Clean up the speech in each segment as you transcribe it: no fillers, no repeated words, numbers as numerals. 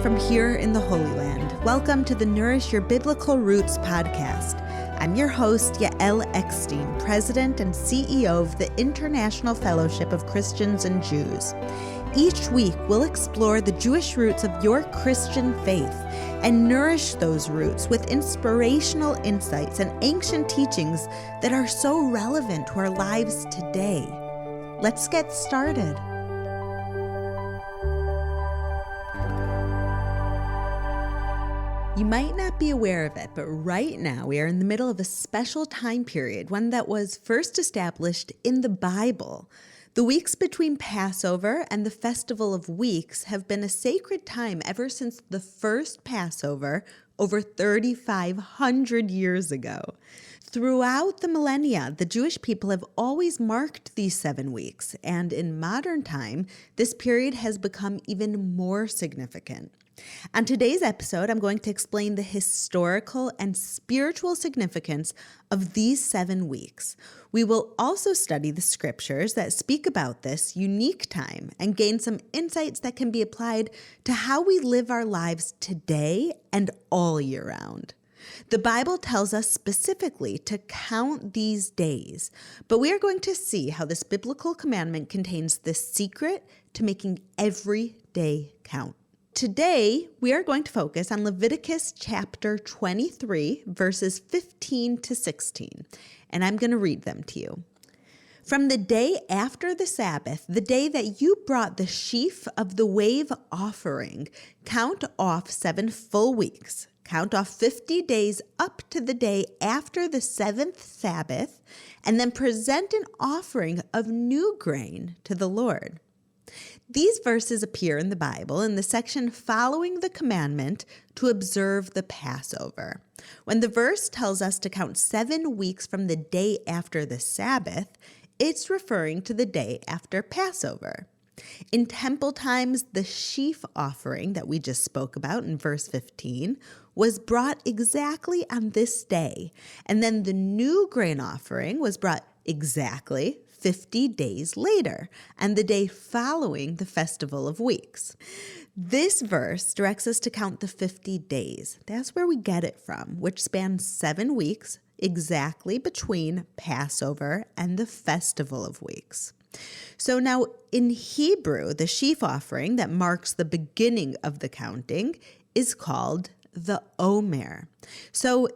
from here in the Holy Land. Welcome to the Nourish Your Biblical Roots podcast. I'm your host, Yael Eckstein, President and CEO of the International Fellowship of Christians and Jews. Each week, we'll explore the Jewish roots of your Christian faith and nourish those roots with inspirational insights and ancient teachings that are so relevant to our lives today. Let's get started. You might not be aware of it, but right now we are in the middle of a special time period, one that was first established in the Bible. The weeks between Passover and the Festival of Weeks have been a sacred time ever since the first Passover over 3,500 years ago. Throughout the millennia, the Jewish people have always marked these 7 weeks, and in modern time, this period has become even more significant. On today's episode, I'm going to explain the historical and spiritual significance of these 7 weeks. We will also study the scriptures that speak about this unique time and gain some insights that can be applied to how we live our lives today and all year round. The Bible tells us specifically to count these days, but we are going to see how this biblical commandment contains the secret to making every day count. Today, we are going to focus on Leviticus chapter 23, verses 15 to 16, and I'm going to read them to you. From the day after the Sabbath, the day that you brought the sheaf of the wave offering, count off 7 full weeks. Count off 50 days up to the day after the 7th Sabbath, and then present an offering of new grain to the Lord. These verses appear in the Bible in the section following the commandment to observe the Passover. When the verse tells us to count 7 weeks from the day after the Sabbath, it's referring to the day after Passover. In temple times, the sheaf offering that we just spoke about in verse 15 was brought exactly on this day, and then the new grain offering was brought exactly 50 days later, and the day following the Festival of Weeks. This verse directs us to count the 50 days. That's where we get it from, which spans 7 weeks, exactly between Passover and the Festival of Weeks. So now in Hebrew, the sheaf offering that marks the beginning of the counting is called the Omer. So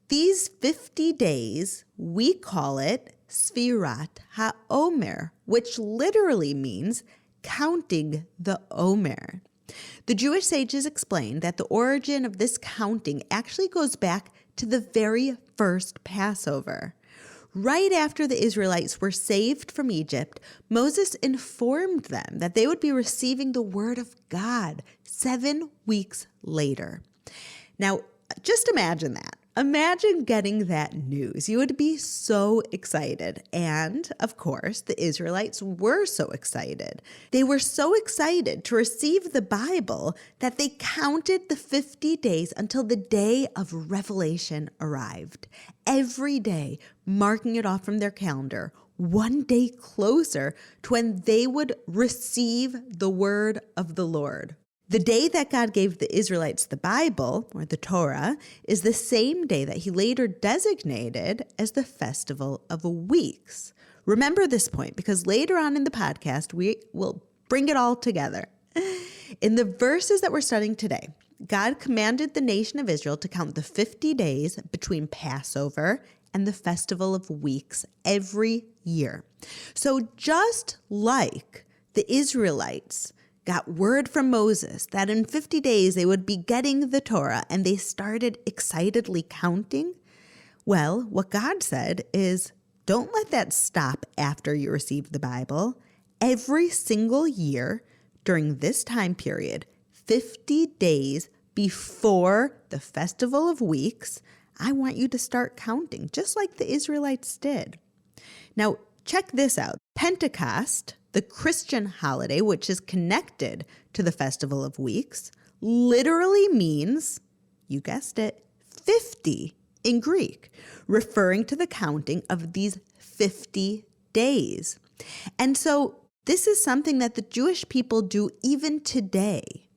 these 50 days, we call it Sfirat HaOmer, which literally means counting the Omer. The Jewish sages explained that the origin of this counting actually goes back to the very first Passover. Right after the Israelites were saved from Egypt, Moses informed them that they would be receiving the word of God 7 weeks later. Now, just imagine that. Imagine getting that news. You would be so excited. And, of course, the Israelites were so excited. They were so excited to receive the Bible that they counted the 50 days until the day of Revelation arrived. Every day, marking it off from their calendar, one day closer to when they would receive the word of the Lord. The day that God gave the Israelites the Bible, or the Torah, is the same day that he later designated as the Festival of Weeks. Remember this point, because later on in the podcast, we will bring it all together. In the verses that we're studying today, God commanded the nation of Israel to count the 50 days between Passover and the Festival of Weeks every year. So just like the Israelites got word from Moses that in 50 days they would be getting the Torah, and they started excitedly counting, well, what God said is, don't let that stop after you receive the Bible. Every single year during this time period, 50 days before the Festival of Weeks, I want you to start counting, just like the Israelites did. Now, check this out. Pentecost, the Christian holiday, which is connected to the Festival of Weeks, literally means, you guessed it, 50 in Greek, referring to the counting of these 50 days. And so this is something that the Jewish people do even today.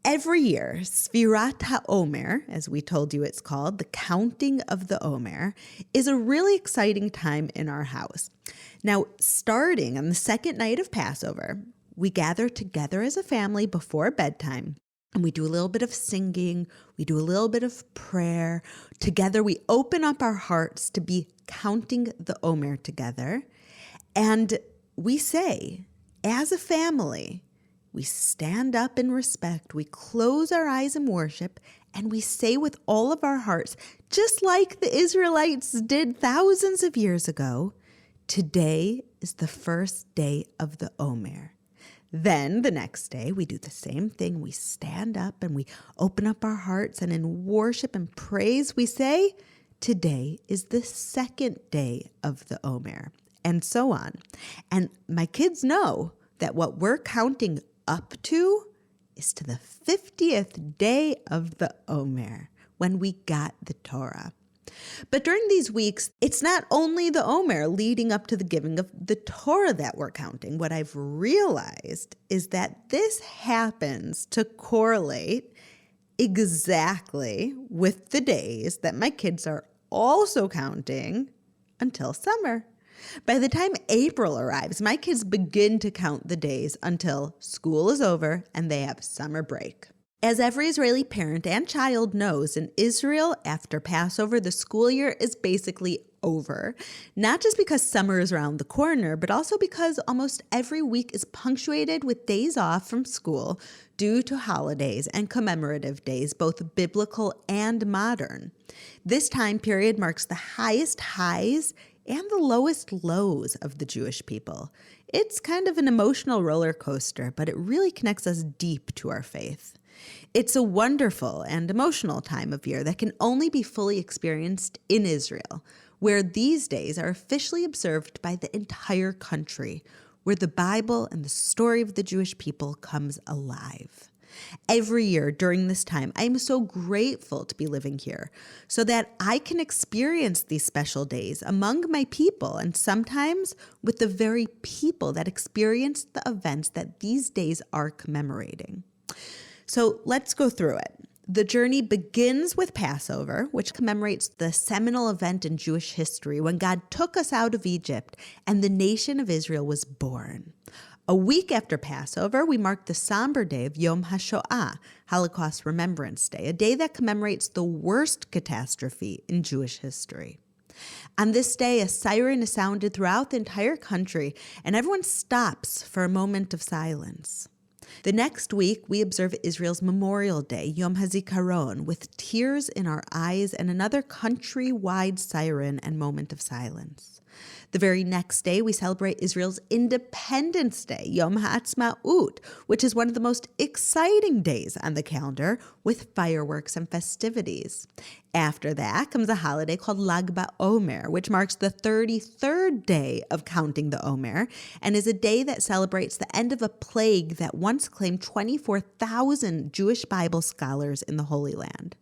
Every year, Sfirat HaOmer, as we told you it's called, the counting of the Omer, is a really exciting time in our house. Now, starting on the second night of Passover, we gather together as a family before bedtime, and we do a little bit of singing, we do a little bit of prayer. Together, we open up our hearts to be counting the Omer together, and we say, as a family, we stand up in respect, we close our eyes in worship, and we say with all of our hearts, just like the Israelites did thousands of years ago, today is the first day of the Omer. Then the next day, we do the same thing. We stand up and we open up our hearts, and in worship and praise, we say, today is the second day of the Omer, and so on. And my kids know that what we're counting up to is to the 50th day of the Omer, when we got the Torah. But during these weeks, it's not only the Omer leading up to the giving of the Torah that we're counting. What I've realized is that this happens to correlate exactly with the days that my kids are also counting until summer. By the time April arrives, my kids begin to count the days until school is over and they have summer break. As every Israeli parent and child knows, in Israel, after Passover, the school year is basically over. Not just because summer is around the corner, but also because almost every week is punctuated with days off from school due to holidays and commemorative days, both biblical and modern. This time period marks the highest highs and the lowest lows of the Jewish people. It's kind of an emotional roller coaster, but it really connects us deep to our faith. It's a wonderful and emotional time of year that can only be fully experienced in Israel, where these days are officially observed by the entire country, where the Bible and the story of the Jewish people comes alive. Every year during this time, I am so grateful to be living here so that I can experience these special days among my people, and sometimes with the very people that experience the events that these days are commemorating. So let's go through it. The journey begins with Passover, which commemorates the seminal event in Jewish history when God took us out of Egypt and the nation of Israel was born. A week after Passover, we mark the somber day of Yom HaShoah, Holocaust Remembrance Day, a day that commemorates the worst catastrophe in Jewish history. On this day, a siren is sounded throughout the entire country, and everyone stops for a moment of silence. The next week, we observe Israel's Memorial Day, Yom HaZikaron, with tears in our eyes and another country-wide siren and moment of silence. The very next day, we celebrate Israel's Independence Day, Yom HaAtzmaut, which is one of the most exciting days on the calendar, with fireworks and festivities. After that comes a holiday called Lag BaOmer, which marks the 33rd day of counting the Omer, and is a day that celebrates the end of a plague that once claimed 24,000 Jewish Bible scholars in the Holy Land.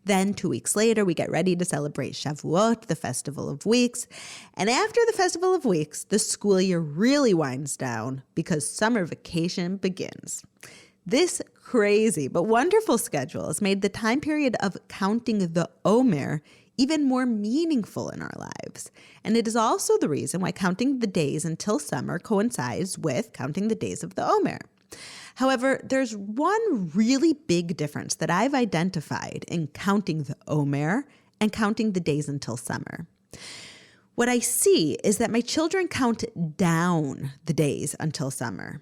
Then 2 weeks later, we get ready to celebrate Shavuot, the Festival of Weeks. And after the Festival of Weeks, the school year really winds down because summer vacation begins. This crazy but wonderful schedule has made the time period of counting the Omer even more meaningful in our lives. And it is also the reason why counting the days until summer coincides with counting the days of the Omer. However, there's one really big difference that I've identified in counting the Omer and counting the days until summer. What I see is that my children count down the days until summer,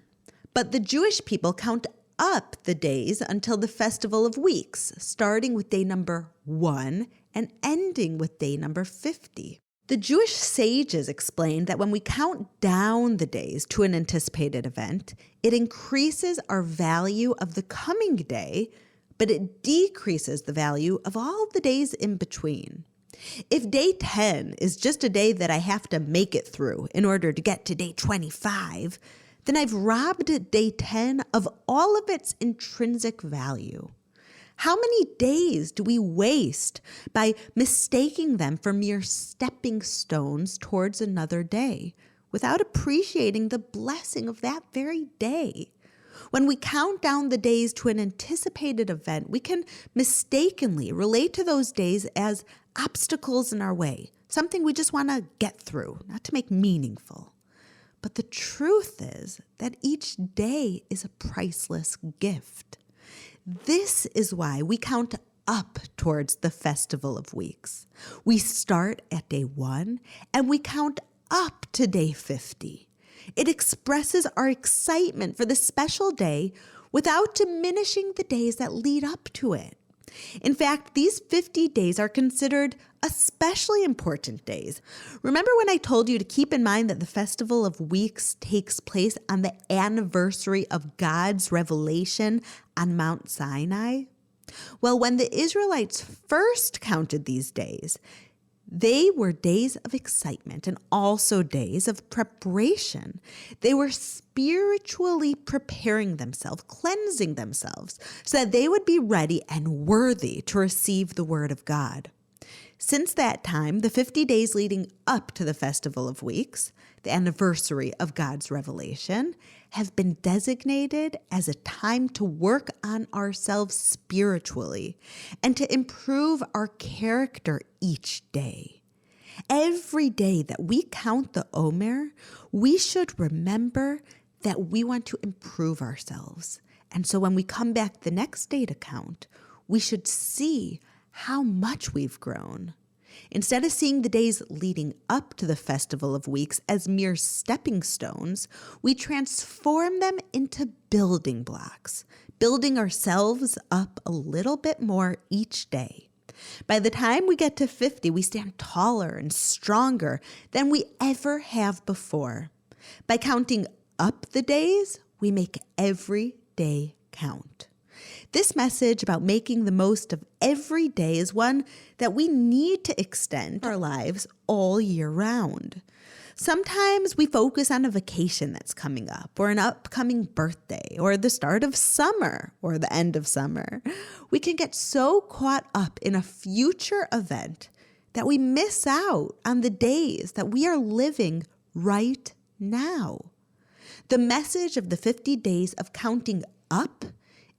but the Jewish people count up the days until the Festival of Weeks, starting with day number 1 and ending with day number 50. The Jewish sages explained that when we count down the days to an anticipated event, it increases our value of the coming day, but it decreases the value of all the days in between. If day 10 is just a day that I have to make it through in order to get to day 25, then I've robbed day 10 of all of its intrinsic value. How many days do we waste by mistaking them for mere stepping stones towards another day without appreciating the blessing of that very day? When we count down the days to an anticipated event, we can mistakenly relate to those days as obstacles in our way, something we just want to get through, not to make meaningful. But the truth is that each day is a priceless gift. This is why we count up towards the Festival of Weeks. We start at day 1 and we count up to day 50. It expresses our excitement for the special day without diminishing the days that lead up to it. In fact, these 50 days are considered especially important days. Remember when I told you to keep in mind that the Festival of Weeks takes place on the anniversary of God's revelation on Mount Sinai? Well, when the Israelites first counted these days, they were days of excitement and also days of preparation. They were spiritually preparing themselves, cleansing themselves, so that they would be ready and worthy to receive the word of God. Since that time, the 50 days leading up to the Festival of Weeks, the anniversary of God's revelation, have been designated as a time to work on ourselves spiritually and to improve our character each day. Every day that we count the Omer, we should remember that we want to improve ourselves. And so when we come back the next day to count, we should see how much we've grown. Instead of seeing the days leading up to the Festival of Weeks as mere stepping stones, we transform them into building blocks, building ourselves up a little bit more each day. By the time we get to 50, we stand taller and stronger than we ever have before. By counting up the days, we make every day count. This message about making the most of every day is one that we need to extend our lives all year round. Sometimes we focus on a vacation that's coming up, or an upcoming birthday, or the start of summer, or the end of summer. We can get so caught up in a future event that we miss out on the days that we are living right now. The message of the 50 days of counting up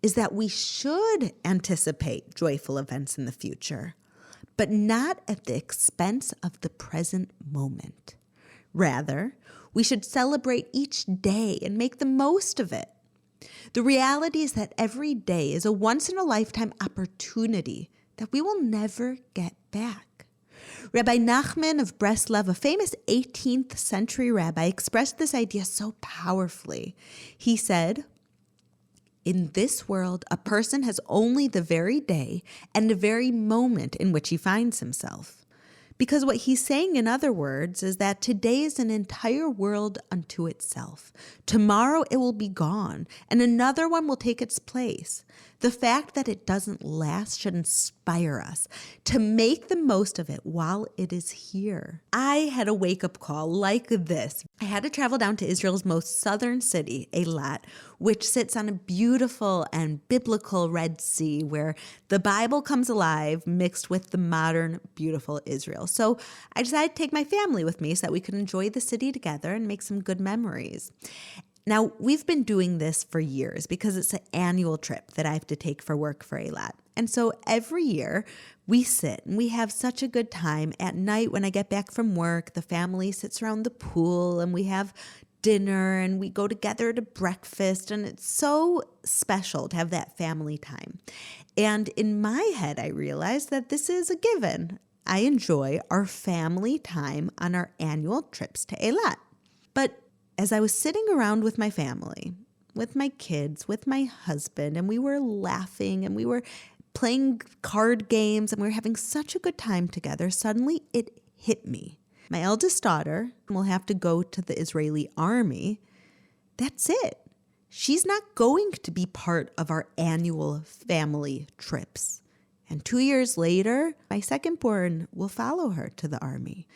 is that we should anticipate joyful events in the future, but not at the expense of the present moment. Rather, we should celebrate each day and make the most of it. The reality is that every day is a once-in-a-lifetime opportunity that we will never get back. Rabbi Nachman of Breslov, a famous 18th century rabbi, expressed this idea so powerfully. He said, "In this world, a person has only the very day and the very moment in which he finds himself." Because what he's saying, in other words, is that today is an entire world unto itself. Tomorrow it will be gone, and another one will take its place. The fact that it doesn't last should inspire us to make the most of it while it is here. I had a wake-up call like this. I had to travel down to Israel's most southern city, Eilat, which sits on a beautiful and biblical Red Sea where the Bible comes alive mixed with the modern, beautiful Israel. So I decided to take my family with me so that we could enjoy the city together and make some good memories. Now, we've been doing this for years because it's an annual trip that I have to take for work for Eilat. And so every year we sit and we have such a good time. At night when I get back from work, the family sits around the pool and we have dinner and we go together to breakfast. And it's so special to have that family time. And in my head, I realized that this is a given. I enjoy our family time on our annual trips to Eilat. But as I was sitting around with my family, with my kids, with my husband, and we were laughing and we were playing card games and we were having such a good time together, suddenly it hit me. My eldest daughter will have to go to the Israeli army. That's it. She's not going to be part of our annual family trips. And 2 years later, my second-born will follow her to the army.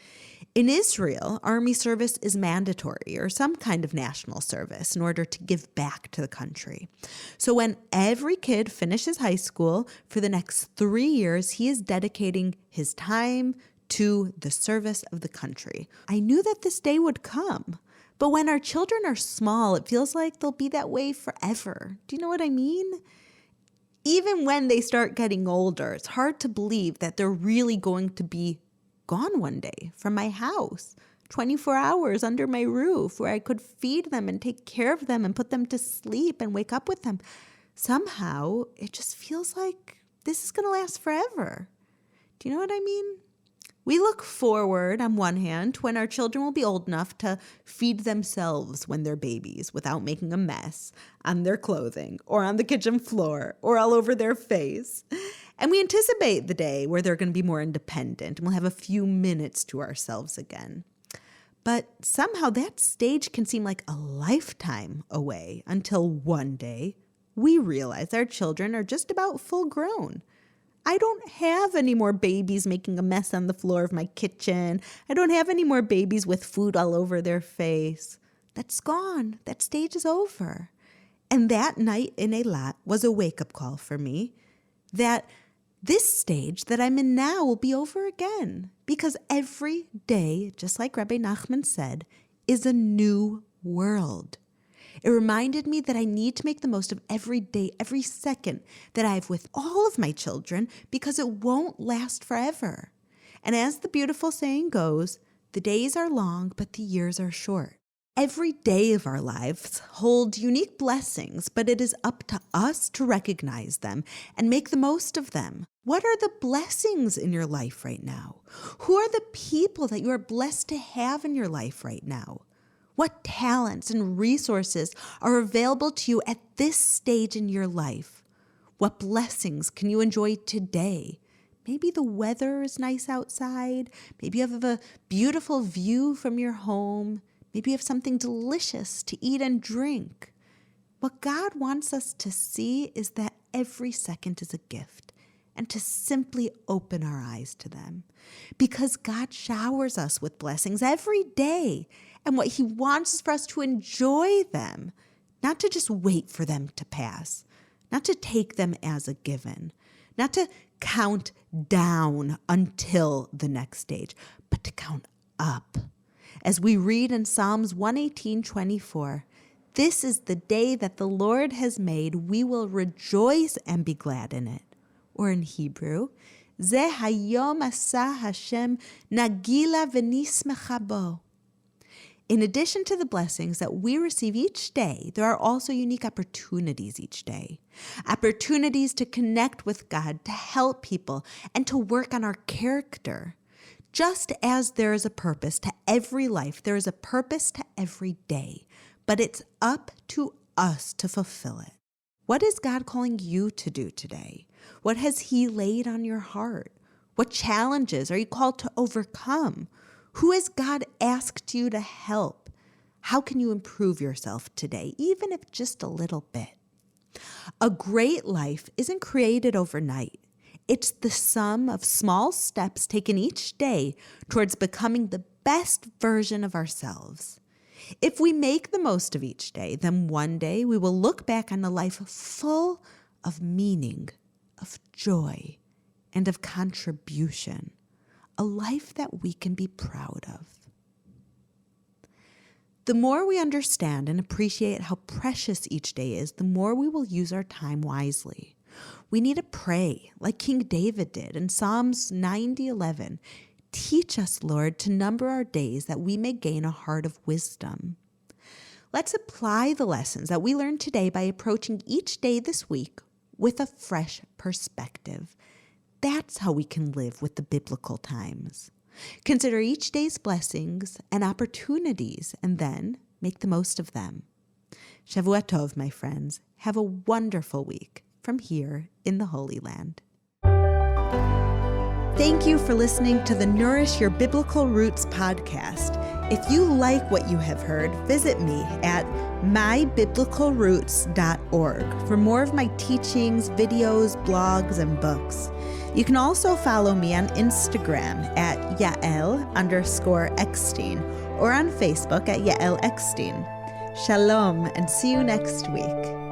In Israel, army service is mandatory or some kind of national service in order to give back to the country. So when every kid finishes high school, for the next 3 years, he is dedicating his time to the service of the country. I knew that this day would come, But when our children are small, it feels like they'll be that way forever. Do you know what I mean? Even when they start getting older, it's hard to believe that they're really going to be gone one day from my house, 24 hours under my roof where I could feed them and take care of them and put them to sleep and wake up with them. Somehow, it just feels like this is going to last forever. Do you know what I mean? We look forward, on one hand, to when our children will be old enough to feed themselves when they're babies without making a mess on their clothing or on the kitchen floor or all over their face. And we anticipate the day where they're going to be more independent and we'll have a few minutes to ourselves again. But somehow that stage can seem like a lifetime away until one day we realize our children are just about full grown. I don't have any more babies making a mess on the floor of my kitchen. I don't have any more babies with food all over their face. That's gone. That stage is over. And that night in Eilat was a wake-up call for me that this stage that I'm in now will be over again. Because every day, just like Rabbi Nachman said, is a new world. It reminded me that I need to make the most of every day, every second that I have with all of my children because it won't last forever. And as the beautiful saying goes, the days are long, but the years are short. Every day of our lives holds unique blessings, but it is up to us to recognize them and make the most of them. What are the blessings in your life right now? Who are the people that you are blessed to have in your life right now? What talents and resources are available to you at this stage in your life? What blessings can you enjoy today? Maybe the weather is nice outside. Maybe you have a beautiful view from your home. Maybe you have something delicious to eat and drink. What God wants us to see is that every second is a gift and to simply open our eyes to them. Because God showers us with blessings every day. And what he wants is for us to enjoy them, not to just wait for them to pass, not to take them as a given, not to count down until the next stage, but to count up. As we read in Psalms 118:24, this is the day that the Lord has made. We will rejoice and be glad in it. Or in Hebrew, Ze hayom asa Hashem nagila v'nismecha bo. In addition to the blessings that we receive each day, there are also unique opportunities each day. Opportunities to connect with God, to help people, and to work on our character. Just as there is a purpose to every life, there is a purpose to every day. But it's up to us to fulfill it. What is God calling you to do today? What has he laid on your heart? What challenges are you called to overcome? Who has God asked you to help? How can you improve yourself today, even if just a little bit? A great life isn't created overnight. It's the sum of small steps taken each day towards becoming the best version of ourselves. If we make the most of each day, then one day we will look back on a life full of meaning, of joy, and of contribution. A life that we can be proud of. The more we understand and appreciate how precious each day is, the more we will use our time wisely. We need to pray like King David did in Psalms 90:11. Teach us, Lord, to number our days that we may gain a heart of wisdom. Let's apply the lessons that we learned today by approaching each day this week with a fresh perspective. That's how we can live with the biblical times. Consider each day's blessings and opportunities, and then make the most of them. Shavuot Tov, my friends. Have a wonderful week from here in the Holy Land. Thank you for listening to the Nourish Your Biblical Roots podcast. If you like what you have heard, visit me at mybiblicalroots.org for more of my teachings, videos, blogs, and books. You can also follow me on Instagram at Yael_Eckstein or on Facebook at Yael Eckstein. Shalom and see you next week.